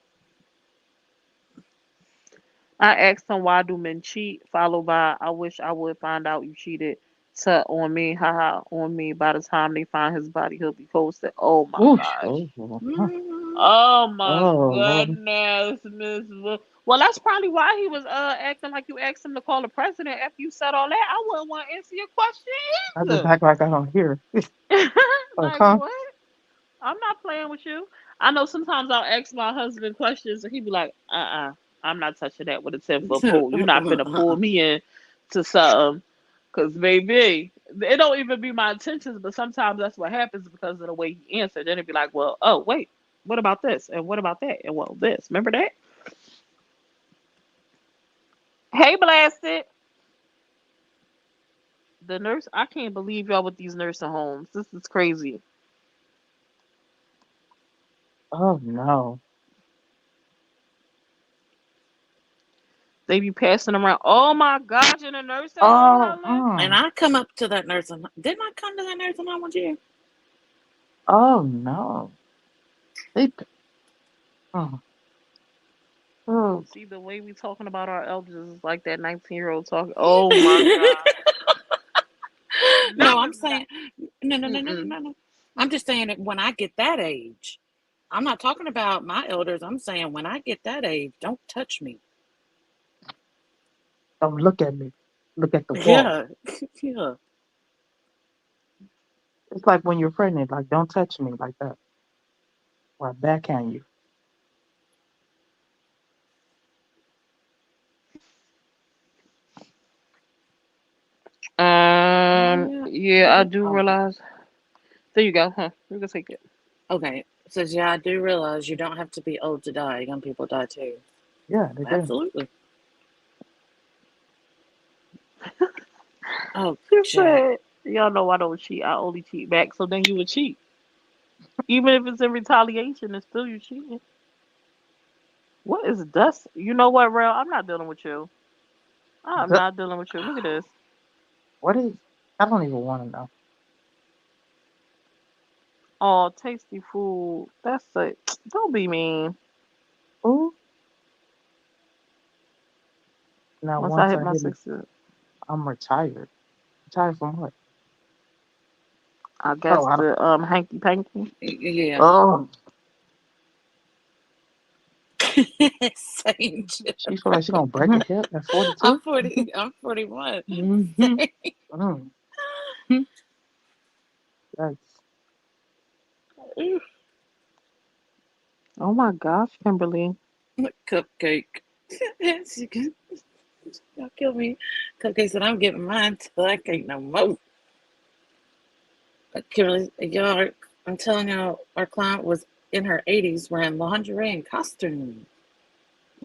I asked him why do men cheat, followed by I wish I would find out you cheated. To on me, haha, on me. By the time they find his body, he'll be coasted. Oh my Oof. gosh. Oh, oh, huh. Mhm. Oh my Oh, Lord. goodness, Miss. Well, that's probably why he was acting like you asked him to call the president after you said all that. I wouldn't want to answer your question I just either. act like I don't hear. Like, Like huh? what? I'm not playing with you. I know sometimes I'll ask my husband questions and he'd be like, I'm not touching that with a 10-foot pole. You're not finna pull me in to something. Cause baby, it don't even be my intentions, but sometimes that's what happens because of the way he answered. Then it'd be like, well, oh wait, what about this? And what about that? And well this. Remember that? Hey Blasted. The nurse, I can't believe y'all with these nursing homes. This is crazy. Oh, no. They be passing around. Oh my gosh, in a nursing home, Oh, Helen. And I come up to that nursing. Didn't I come to that nursing home with you? oh, no. They, oh, oh. See the way we talking about our elders is like that 19-year-old talking. Oh my god. No, Number I'm saying no, no, no, no, no, mm-mm. no, no. I'm just saying that when I get that age, I'm not talking about my elders. I'm saying when I get that age, don't touch me. Don't look at me. Look at the wall. Yeah, yeah. It's like when you're pregnant, like, don't touch me like that. Or I backhand you. Yeah. Yeah, I Okay. do Okay. realize. There you go, huh? You can take it. Okay. It says, yeah, I do realize you don't have to be old to die. Young people die too. Yeah, they do. Absolutely. Oh, She Jack. said, y'all know I don't cheat. I only cheat back. So then you would cheat. Even if it's in retaliation, it's still you cheating. What is dust? You know what, Rel? I'm not dealing with you. I'm The- not dealing with you. Look at this. what is, I don't even want to know. Oh, tasty food. That's it. Don't be mean. Ooh, now Once I once hit I my hit, 60s, I'm retired. Retired from what? I Oh, guess I don't, the hanky panky. Yeah. oh, Same. she feel like she gonna break a hip at 42. I'm 40. I'm 41. hmm Same. Mm. That's Oh my gosh, Kimberly. Cupcake. Yes, you can. Y'all kill me. Cupcake said, I'm getting mine till I can't no more. Kimberly, y'all, I'm telling y'all, our client was in her 80s wearing lingerie and costume.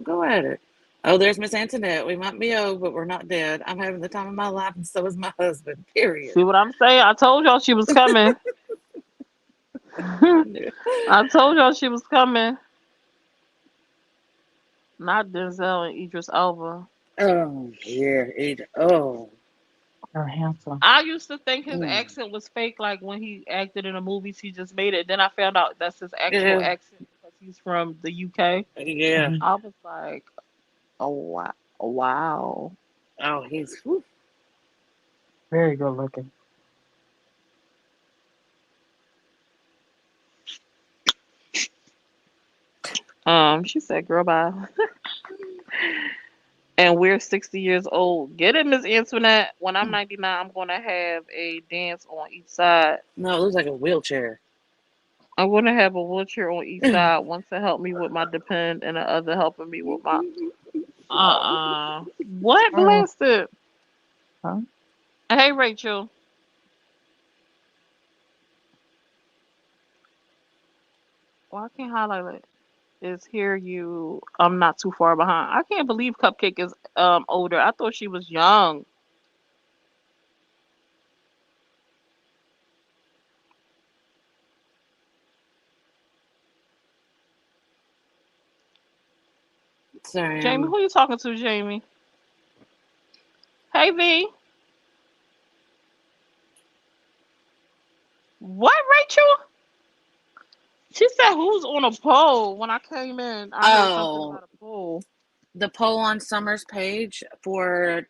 Go at it. Oh, there's Miss Antoinette. We might be old, but we're not dead. I'm having the time of my life, and so is my husband. Period. See what I'm saying? I told y'all she was coming. I knew. I told y'all she was coming. Not Denzel and Idris Elba. Oh, yeah. Oh. her handsome. I used to think his Mm. accent was fake, like when he acted in the movies, he just made it. Then I found out that's his actual Yeah. accent because he's from the UK. Yeah. Mhm. I was like, oh wow, wow. Oh, he's. Whew. Very good looking. She said, "Girl, bye." And we're 60 years old. Get it, Miss Antoinette. When I'm 99, I'm gonna have a dance on each side. No, it looks like a wheelchair. I'm gonna have a wheelchair on each side, one to help me with my depend, and the other helping me with my What Oh, blasted? huh? Hey Rachel. Well, I can't highlight it. Is here you I'm not too far behind. I can't believe Cupcake is older. I thought she was young. Sorry, Jamie, who you talking to, Jamie? Hey V. What, Rachel? She said who's on a poll. When I came in, I heard something Oh, about a poll. the poll on Summer's page for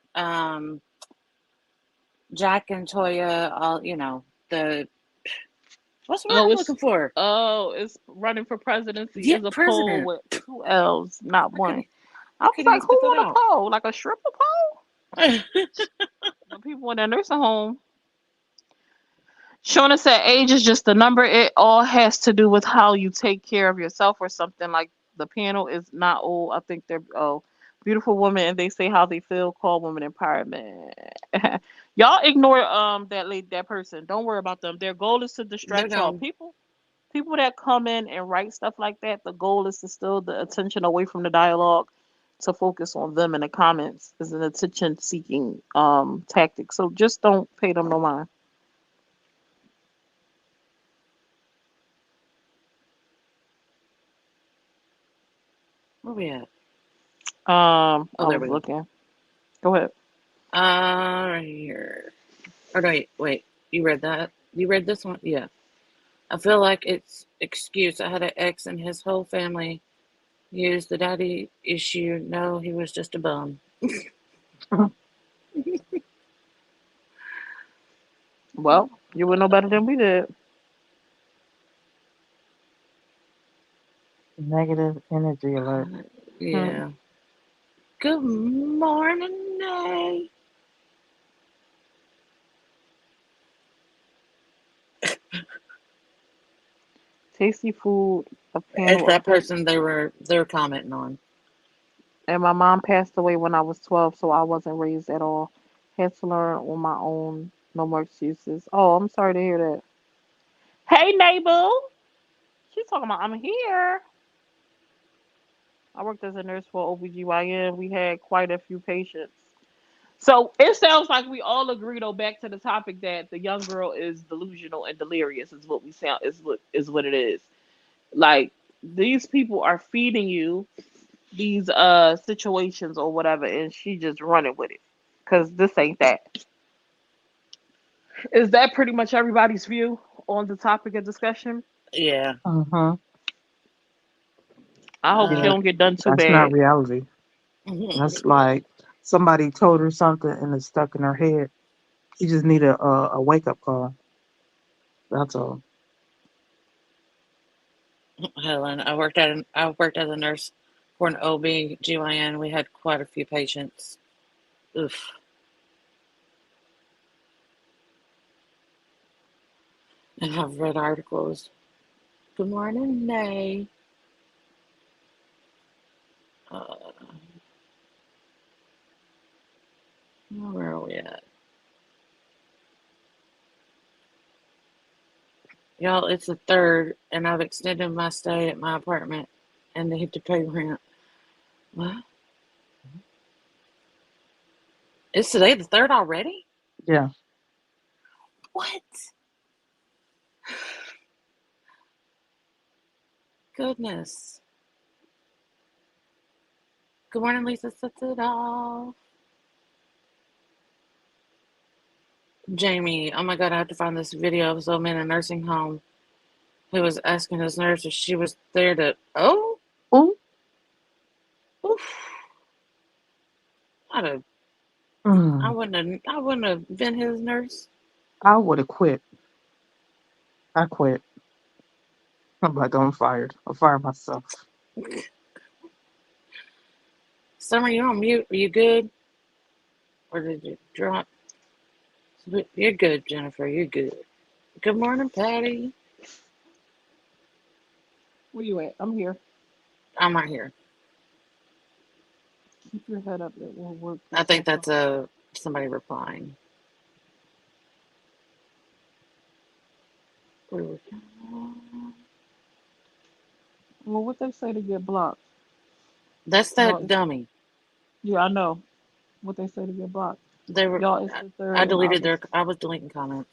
Jack and Toya. All the what's the word Oh, I'm looking for? it's running for presidency Yeah, is a poll president. with two L's, not I couldn't. one. I I was couldn't like, even who spit that on a out. poll? Like a stripper pole? The people in the nursing home. Shona said age is just a number. It all has to do with how you take care of yourself or something. Like the panel is not old. I think they're beautiful women and they say how they feel, call women empowerment. Y'all ignore that person. Don't worry about them. Their goal is to They're distract y'all. gone. People that come in and write stuff like that, the goal is to steal the attention away from the dialogue to focus on them in the comments is an attention seeking tactic. So just don't pay them no mind. Where we at? Oh, I there was we go. looking. Go ahead. Right here. Or no, wait. You read that? You read this one? Yeah. I feel like it's excuse. I had an ex and his whole family used the daddy issue. No, he was just a bum. Well, you would know better than we did. Negative energy alert. Hmm. Yeah. Good morning, Nay. Tasty food, a It's panel of that great. person they were commenting on. And my mom passed away when I was 12, so I wasn't raised at all. Had to learn on my own. No more excuses. Oh, I'm sorry to hear that. Hey, neighbor. She's talking about I'm here. I worked as a nurse for OBGYN. We had quite a few patients. So it sounds like we all agree though back to the topic that the young girl is delusional and delirious is what we sound is what it is. Like these people are feeding you these situations or whatever and she just running with it. Cause this ain't that. Is that pretty much everybody's view on the topic of discussion? Yeah. Mm-hmm. I hope she Yeah, Uh, don't get done too that's not bad. reality. That's like somebody told her something and it's stuck in her head. She just need a wake up call. That's all. Helen, I worked as a nurse for an OB/GYN. We had quite a few patients. Oof. and have read articles. Good morning, Nay. Uh, where are we at? Y'all, it's the third, and I've extended my stay at my apartment, and they have to pay rent. What? Is today the third already? Yeah. What? Goodness. Good morning, Lisa. Sets it off. Jamie, oh my God, I have to find this video of this old man in a nursing home who was asking his nurse if she was there to. Oh, Ooh. oof. I'd have, Mm. I wouldn't have been his nurse. I would have quit. I quit. I'm like, I'm fired. I'll fire myself. Summer, you on mute? Are you good? Or did you drop? You're good, Jennifer. You're good. Good morning, Patty. Where you at? I'm here. I'm right here. Keep your head up. It will work I think itself that's out. somebody replying. Well, what they say to get blocked? That's Y'all, that dummy. yeah, I know. What they say to get blocked. They were. Y'all, it's the I third, and deleted their. I was deleting comments.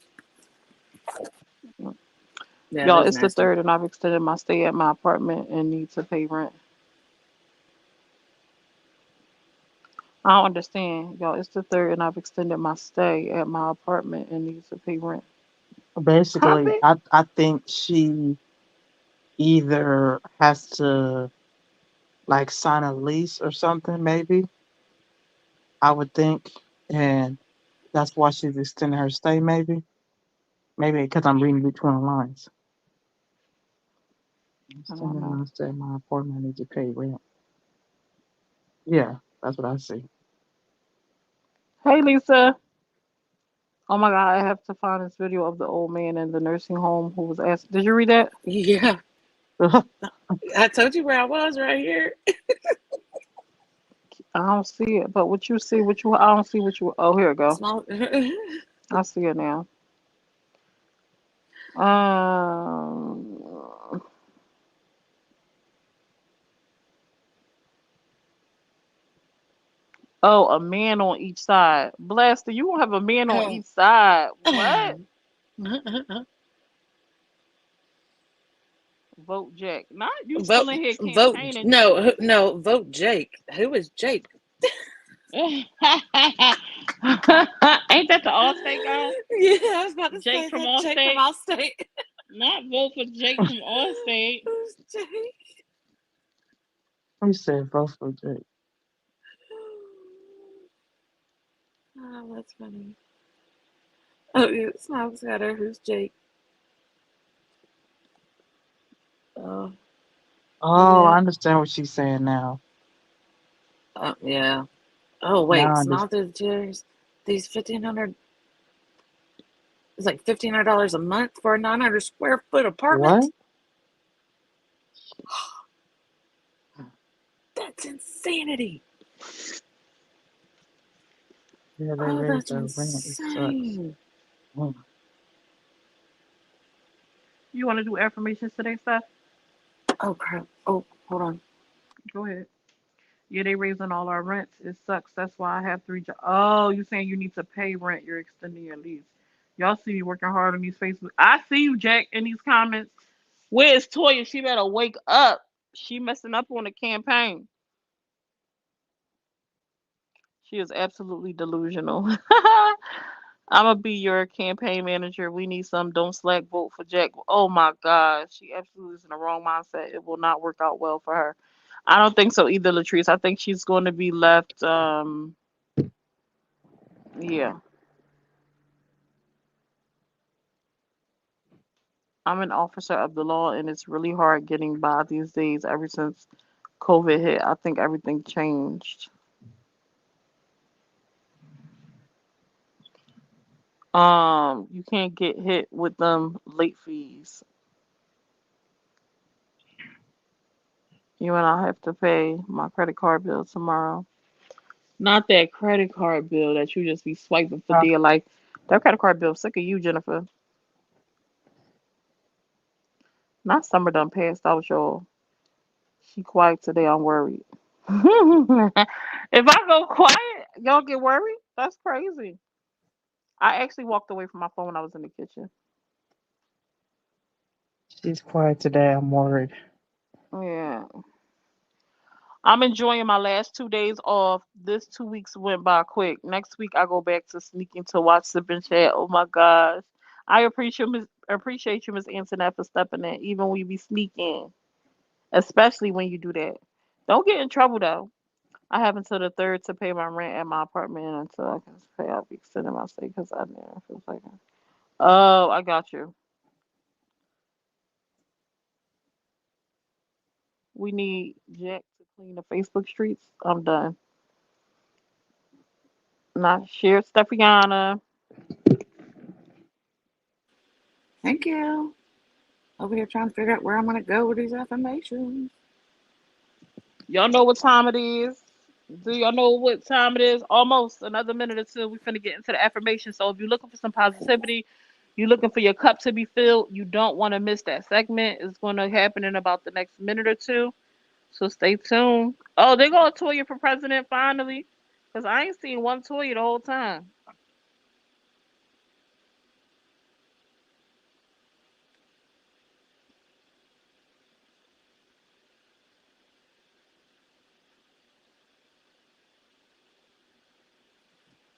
Yeah, y'all, that's it's the nasty. third, and I've extended my stay at my apartment and need to pay rent. I don't understand, y'all. It's the third, and I've extended my stay at my apartment and need to pay rent. Basically, Copy. I think she either has to like sign a lease or something, maybe, I would think. And that's why she's extending her stay, maybe. Maybe because I'm reading between the lines. I don't Extending know. my stay in my apartment, I need to pay rent. Yeah, that's what I see. Hey, Lisa. Oh my God, I have to find this video of the old man in the nursing home who was asked. Did you read that? Yeah, I told you where I was right here. I don't see it, but what you see, what you, I don't see what you. Oh, here we go. Small. I see it now. Um. Oh, a man on each side. Blaster, you gonna have a man on Oh. each side. What? Vote Jack. Not you Vote, still in here vote. campaigning, No, Jennifer. no. Vote Jake. Who is Jake? Ain't that the Allstate guy? Yeah, I was about to Jake say from that Jake from Allstate? Allstate. Not vote for Jake from Allstate. Who's Jake? You said both for Jake. Oh, that's funny. Oh, yeah, Smiles got her. Who's Jake? Oh, Oh, I yeah. understand what she's saying now. Yeah. Oh, Now wait. I Smile understand. through the tears. These 1,500. It's like $1,500 a month for a 900 square foot apartment. What? That's insanity. Yeah, they Oh, raised that's their rent. It sucks. insane. Mm. You want to do affirmations today, Steph? Oh, crap. Oh, hold on. Go ahead. Yeah, they raising all our rents. It sucks. That's why I have three jobs. Oh, you saying you need to pay rent? You're extending your lease. Y'all see me working hard on these Facebook. I see you, Jack, in these comments. Where's Toya? She better wake up. She messing up on the campaign. She is absolutely delusional. I'm gonna be your campaign manager. We need some. Don't slack vote for Jack. Oh my God, she absolutely is in the wrong mindset. It will not work out well for her. I don't think so either, Latrice. I think she's going to be left. Yeah, I'm an officer of the law, and it's really hard getting by these days. Ever since COVID hit, I think everything changed. You can't get hit with them late fees. You and I have to pay my credit card bill tomorrow. Not that credit card bill that you just be swiping for dear life. That credit card bill sick of you, Jennifer. Not summer done passed out, y'all. She quiet today. I'm worried. If I go quiet, y'all get worried. That's crazy. I actually walked away from my phone when I was in the kitchen. She's quiet today. I'm worried. Yeah. I'm enjoying my last 2 days off. This 2 weeks went by quick. Next week I go back to sneaking to watch Sip and Chat. Oh my gosh. I appreciate you, Miss Antoinette, for stepping in, even when you be sneaking. Especially when you do that. Don't get in trouble though. I have until the third to pay my rent at my apartment until I can pay. I'll be extending my stay because I never feel like it. Oh, I got you. We need Jack to clean the Facebook streets. I'm done. Not share Steffiana. Thank you. Over here trying to figure out where I'm going to go with these affirmations. Y'all know what time it is. Do y'all know what time it is? Almost another minute or two. We finna get into the affirmation. So if you're looking for some positivity, you're looking for your cup to be filled, you don't want to miss that segment. It's going to happen in about the next minute or two. So stay tuned. Oh, they got a Toya for president finally. Because I ain't seen one Toya the whole time.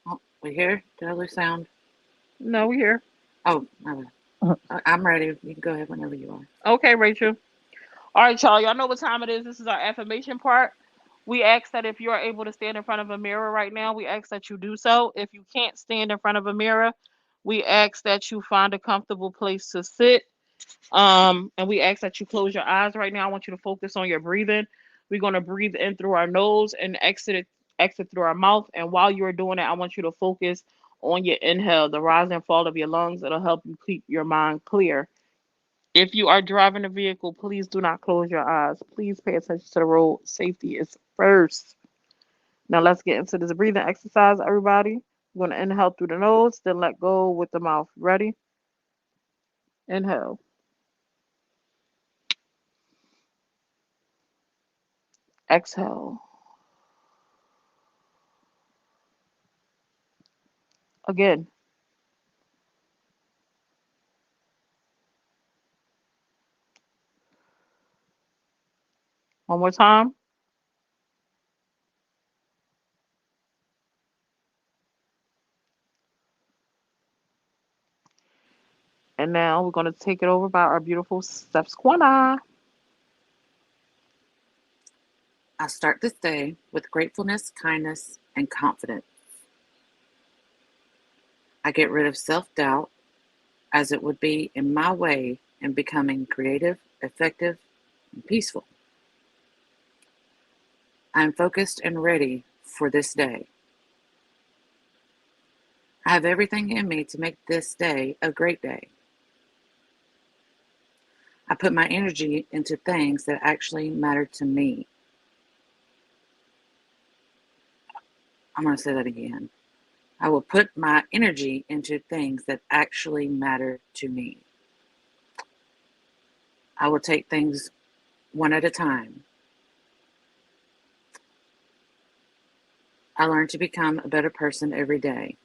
Oh, we here? Did I lose sound? No, we here. Oh, my bad. I'm ready. You can go ahead whenever you are. Okay, Rachel. All right, y'all. Y'all know what time it is. This is our affirmation part. We ask that if you are able to stand in front of a mirror right now, we ask that you do so. If you can't stand in front of a mirror, we ask that you find a comfortable place to sit. And we ask that you close your eyes right now. I want you to focus on your breathing. We're gonna breathe in through our nose and exit through our mouth. And while you're doing it, I want you to focus on your inhale, the rise and fall of your lungs. It'll help you keep your mind clear. If you are driving a vehicle, please do not close your eyes. Please pay attention to the road. Safety is first. Now let's get into this breathing exercise, everybody. We're going to inhale through the nose, then let go with the mouth. Ready? Inhale. Exhale. Again. One more time. And now we're going to take it over by our beautiful Steps Quana. I start this day with gratefulness, kindness, and confidence. I get rid of self doubt as it would be in my way in becoming creative, effective, and peaceful. I am focused and ready for this day. I have everything in me to make this day a great day. I put my energy into things that actually matter to me. I'm going to say that again. I will put my energy into things that actually matter to me. I will take things one at a time. I learn to become a better person every day.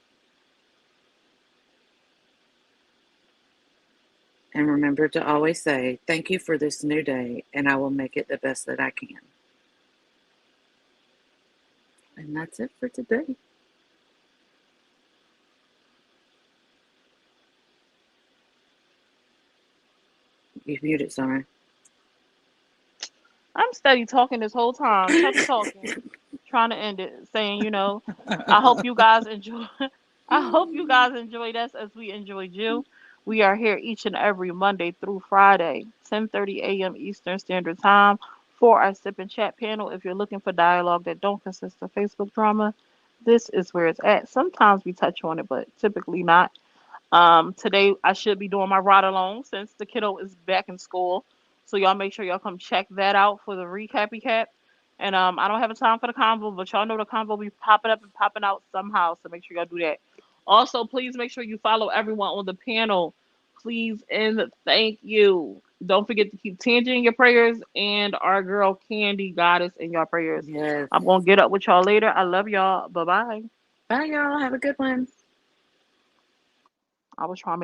And remember to always say, thank you for this new day, and I will make it the best that I can. And that's it for today. You've muted, Summer. I'm steady talking this whole time, steady talking, trying to end it, saying, I hope you guys enjoy. I hope you guys enjoyed us as we enjoyed you. We are here each and every Monday through Friday, 10:30 a.m. Eastern Standard Time for our Sip and Chat panel. If you're looking for dialogue that don't consist of Facebook drama, this is where it's at. Sometimes we touch on it, but typically not. Today I should be doing my ride along since the kiddo is back in school. So y'all make sure y'all come check that out for the recappy cap. And I don't have a time for the convo, but y'all know the convo be popping up and popping out somehow. So make sure y'all do that. Also, please make sure you follow everyone on the panel. Please and thank you. Don't forget to keep Tangy in your prayers and our girl Candy Goddess in your prayers. Yes. I'm gonna get up with y'all later. I love y'all. Bye bye. Bye, y'all. Have a good one. I was trying to